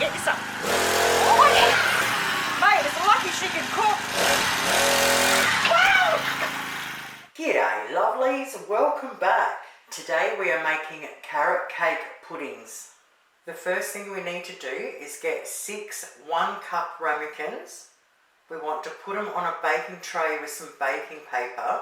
get you some. Oh yeah. Mate, it's lucky she can cook. Wow! G'day lovelies, welcome back. Today we are making carrot cake puddings. The first thing we need to do is get 6 1-cup ramekins. We want to put them on a baking tray with some baking paper.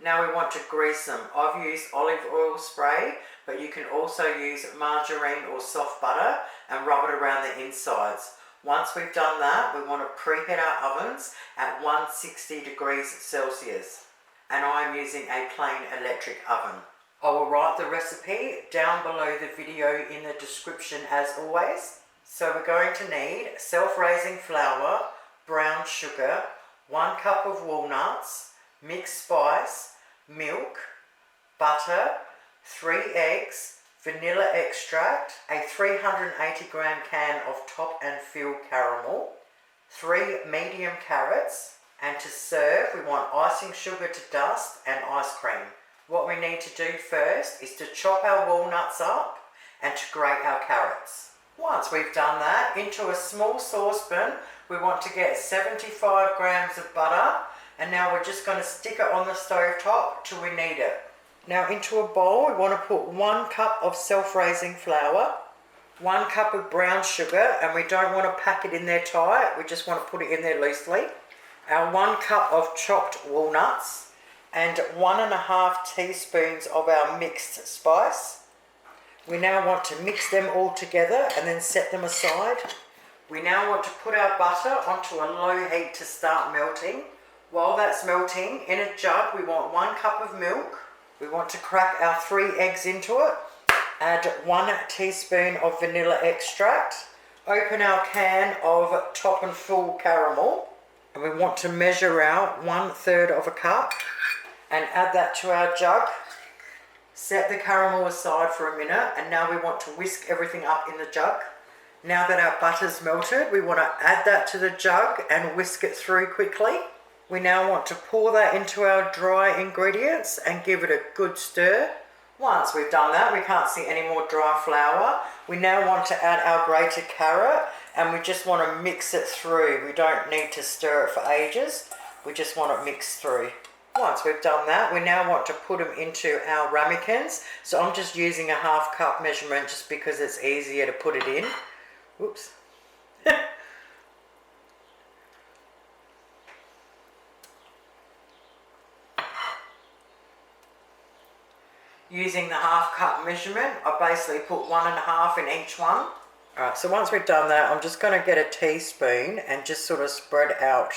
Now we want to grease them. I've used olive oil spray, but you can also use margarine or soft butter and rub it around the insides. Once we've done that, we want to preheat our ovens at 160 degrees Celsius. And I'm using a plain electric oven. I will write the recipe down below the video in the description as always. So we're going to need self-raising flour, brown sugar, 1 cup of walnuts, mixed spice, milk, butter, 3 eggs, vanilla extract, a 380 gram can of top and fill caramel, 3 medium carrots, and to serve we want icing sugar to dust and ice cream. What we need to do first is to chop our walnuts up and to grate our carrots. Once we've done that, into a small saucepan we want to get 75 grams of butter, and now we're just going to stick it on the stove top till we need it. Now into a bowl we want to put 1 cup of self-raising flour, 1 cup of brown sugar, and we don't want to pack it in there tight, we just want to put it in there loosely. Our 1 cup of chopped walnuts and 1.5 teaspoons of our mixed spice. We now want to mix them all together and then set them aside. We now want to put our butter onto a low heat to start melting. While that's melting, in a jug we want 1 cup of milk. We want to crack our 3 eggs into it. Add 1 teaspoon of vanilla extract. Open our can of top and full caramel. And we want to measure out 1/3 of a cup and add that to our jug. Set the caramel aside for a minute, and now we want to whisk everything up in the jug. Now that our butter's melted, we want to add that to the jug and whisk it through quickly. We now want to pour that into our dry ingredients and give it a good stir. Once we've done that, we can't see any more dry flour. We now want to add our grated carrot, and we just want to mix it through. We don't need to stir it for ages. We just want it mixed through. Once we've done that, we now want to put them into our ramekins. So I'm just using a 1/2 cup measurement just because it's easier to put it in. Whoops. Using the 1/2 cup measurement, I basically put 1.5 in each one. Alright, so once we've done that, I'm just going to get a teaspoon and just sort of spread out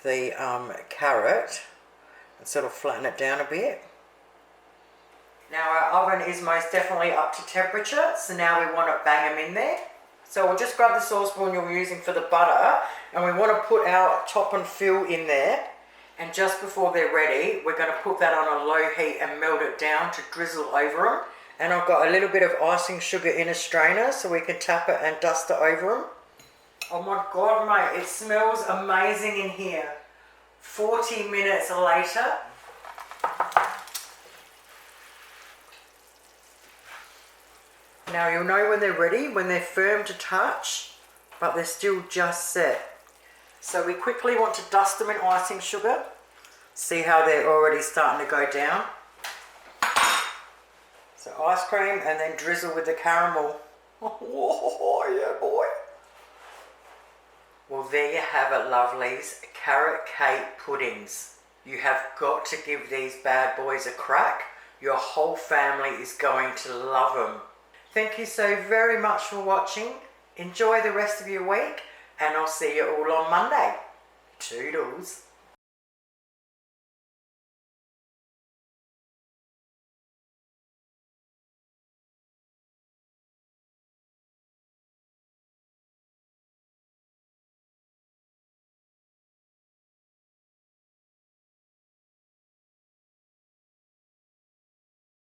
the carrot and sort of flatten it down a bit. Now our oven is most definitely up to temperature, so now we want to bang them in there. So we'll just grab the saucepan you're using for the butter, and we want to put our top and fill in there. And just before they're ready, we're going to put that on a low heat and melt it down to drizzle over them. And I've got a little bit of icing sugar in a strainer so we can tap it and dust it over them. Oh my God, mate, it smells amazing in here. 40 minutes later. Now you'll know when they're ready, when they're firm to touch, but they're still just set. So we quickly want to dust them in icing sugar. See how they're already starting to go down. So ice cream and then drizzle with the caramel. Oh yeah, boy. Well, there you have it, lovelies. Carrot cake puddings. You have got to give these bad boys a crack. Your whole family is going to love them. Thank you so very much for watching. Enjoy the rest of your week, and I'll see you all on Monday. Toodles.